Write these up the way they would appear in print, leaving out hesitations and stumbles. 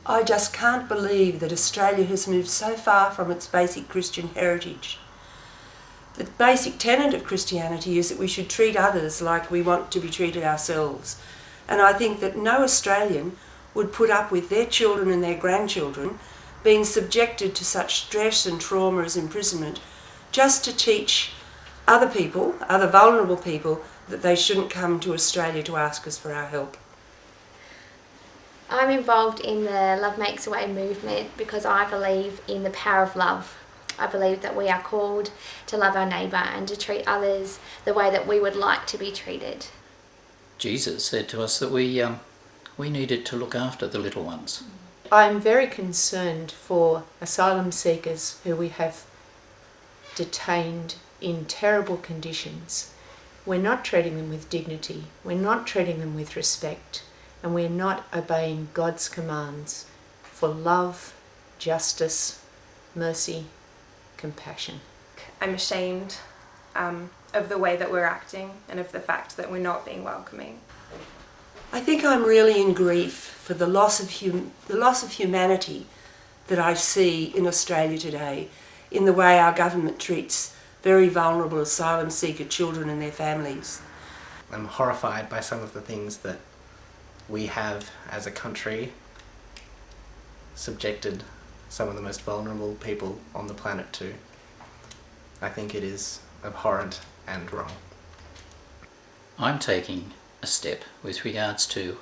I just can't believe that Australia has moved so far from its basic Christian heritage. The basic tenet of Christianity is that we should treat others like we want to be treated ourselves. And I think that no Australian would put up with their children and their grandchildren being subjected to such stress and trauma as imprisonment just to teach other people, other vulnerable people, that they shouldn't come to Australia to ask us for our help. I'm involved in the Love Makes a Way movement because I believe in the power of love. I believe that we are called to love our neighbour and to treat others the way that we would like to be treated. Jesus said to us that we needed to look after the little ones. I'm very concerned for asylum seekers who we have detained in terrible conditions. We're not treating them with dignity, we're not treating them with respect, and we're not obeying God's commands for love, justice, mercy, compassion. I'm ashamed of the way that we're acting and of the fact that we're not being welcoming. I think I'm really in grief for the loss of humanity that I see in Australia today, in the way our government treats very vulnerable asylum seeker children and their families. I'm horrified by some of the things that we have as a country subjected some of the most vulnerable people on the planet to. I think it is abhorrent and wrong. I'm taking a step with regards to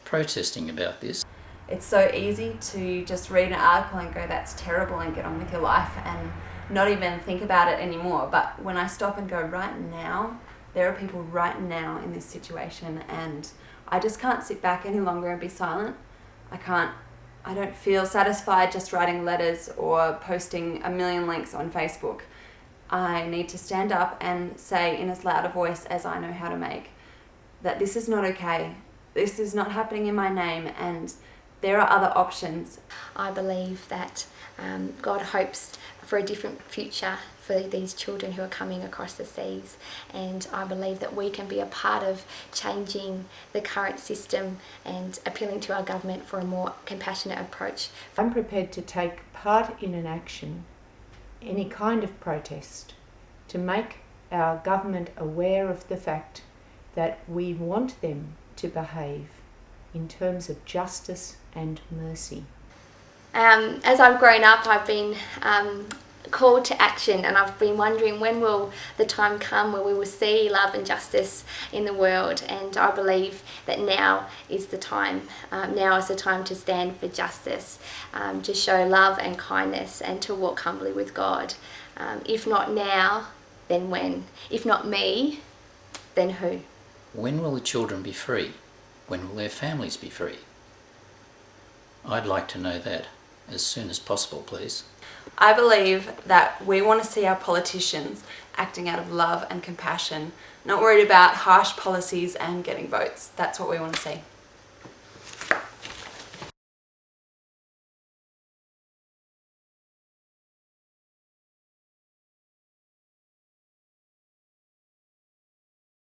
protesting about this. It's so easy to just read an article and go, that's terrible, and get on with your life and not even think about it anymore. But when I stop and go, right now, there are people right now in this situation, and I just can't sit back any longer and be silent. I don't feel satisfied just writing letters or posting a million links on Facebook. I need to stand up and say in as loud a voice as I know how to make that this is not okay. This is not happening in my name, and there are other options. I believe that God hopes for a different future for these children who are coming across the seas, and I believe that we can be a part of changing the current system and appealing to our government for a more compassionate approach. I'm prepared to take part in an action, any kind of protest, to make our government aware of the fact that we want them to behave in terms of justice and mercy. As I've grown up, I've been called to action, and I've been wondering when will the time come where we will see love and justice in the world, and I believe that now is the time. Now is the time to stand for justice, to show love and kindness, and to walk humbly with God. If not now, then when? If not me, then who? When will the children be free? When will their families be free? I'd like to know that as soon as possible, please. I believe that we want to see our politicians acting out of love and compassion, not worried about harsh policies and getting votes. That's what we want to see.